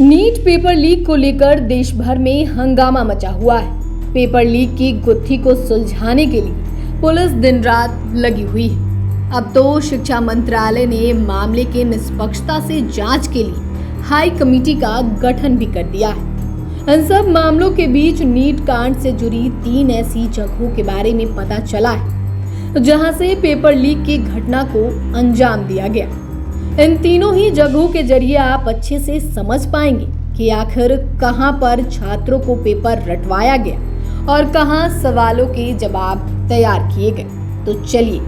NEET paper leak को लेकर देश भर में हंगामा मचा हुआ है। पेपर लीक की गुत्थी को सुलझाने के लिए पुलिस दिन रात लगी हुई है। अब तो शिक्षा मंत्रालय ने मामले के निष्पक्षता से जांच के लिए हाई कमेटी का गठन भी कर दिया है। इन सब मामलों के बीच नीट कांड से जुड़ी 3 ऐसी जगहों के बारे में पता चला है जहां से पेपर लीक की घटना को अंजाम दिया गया। इन तीनों ही जगहों के जरिए आप अच्छे से समझ पाएंगे कि आखिर कहां पर छात्रों को पेपर रटवाया गया और कहां सवालों के जवाब तैयार किए गए। तो चलिए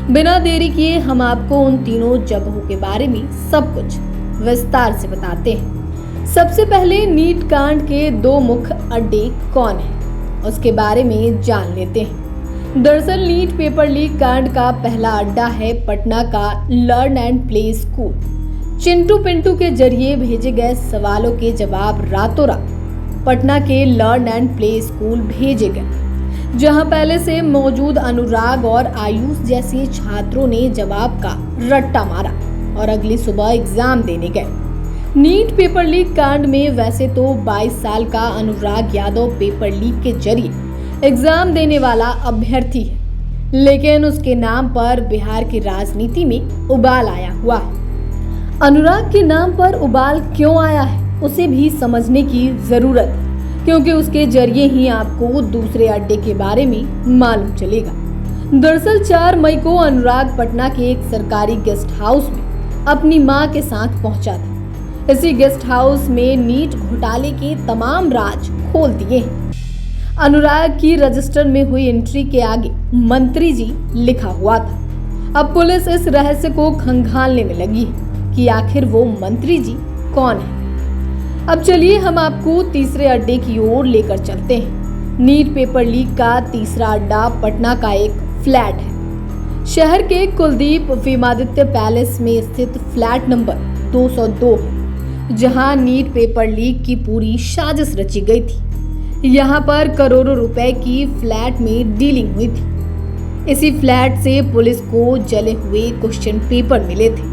बिना देरी किए हम आपको उन तीनों जगहों के बारे में सब कुछ विस्तार से बताते हैं। सबसे पहले नीट कांड के 2 मुख्य अड्डे कौन हैं, उसके बारे में जान लेते हैं। दरअसल नीट पेपर लीक कांड का पहला अड्डा है पटना का learn and play school. Chintu Pintu के जरिए भेजे गए सवालों के जवाब रातों रात पटना के लर्न एंड प्ले स्कूल भेजे गए, जहां पहले से मौजूद अनुराग और आयुष जैसे छात्रों ने जवाब का रट्टा मारा और अगली सुबह एग्जाम देने गए। नीट पेपर लीक कांड में वैसे तो 22 साल का अनुराग यादव पेपर लीक के जरिए एग्जाम देने वाला अभ्यर्थी है, लेकिन उसके नाम पर बिहार की राजनीति में उबाल आया हुआ है। अनुराग के नाम पर उबाल क्यों आया है उसे भी समझने की जरूरत है, क्योंकि उसके जरिए ही आपको दूसरे अड्डे के बारे में मालूम चलेगा। दरअसल 4 मई को अनुराग पटना के एक सरकारी गेस्ट हाउस में अपनी मां के साथ पहुंचा था। इसी गेस्ट हाउस में नीट घोटाले के तमाम राज खोल दिए हैं। अनुराग की रजिस्टर में हुई एंट्री के आगे मंत्री जी लिखा हुआ था। अब पुलिस इस रहस्य को खंगालने में लगी है कि आखिर वो मंत्री जी कौन है। अब चलिए हम आपको तीसरे अड्डे की ओर लेकर चलते हैं। नीट पेपर लीक का तीसरा अड्डा पटना का एक फ्लैट है। शहर के कुलदीप विमादित्य पैलेस में स्थित फ्लैट नंबर 202 है, जहां नीट पेपर लीक की पूरी साजिश रची गई थी। यहाँ पर करोड़ों रुपए की फ्लैट में डीलिंग हुई थी। इसी फ्लैट से पुलिस को जले हुए क्वेश्चन पेपर मिले थे,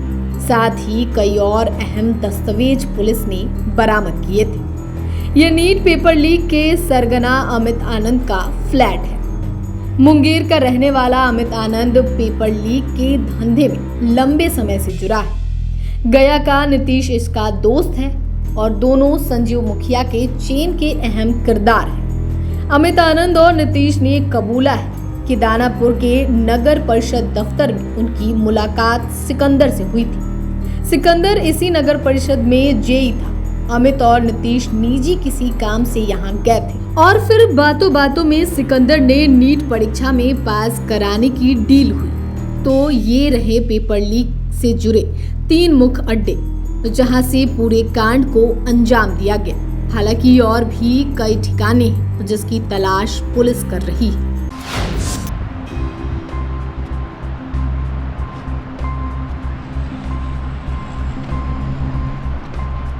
साथ ही कई और अहम दस्तावेज पुलिस ने बरामद किए थे। यह नीट पेपर लीक के सरगना अमित आनंद का फ्लैट है। मुंगेर का रहने वाला अमित आनंद पेपर लीक के धंधे में लंबे समय से जुड़ा है। गया का नीतीश इसका दोस्त है और दोनों संजीव मुखिया के चेन के अहम किरदार हैं। अमित आनंद और नीतीश ने कबूला है कि दानापुर के नगर परिषद दफ्तर में उनकी मुलाकात सिकंदर से हुई थी। सिकंदर इसी नगर परिषद में जेई था। अमित और नीतीश निजी किसी काम से यहाँ गए थे और फिर बातों बातों में सिकंदर ने नीट परीक्षा में पास कराने की डील हुई। तो ये रहे पेपर लीक से जुड़े 3 मुख्य अड्डे, जहां से पूरे कांड को अंजाम दिया गया। हालांकि और भी कई ठिकाने हैं जिसकी तलाश पुलिस कर रही है।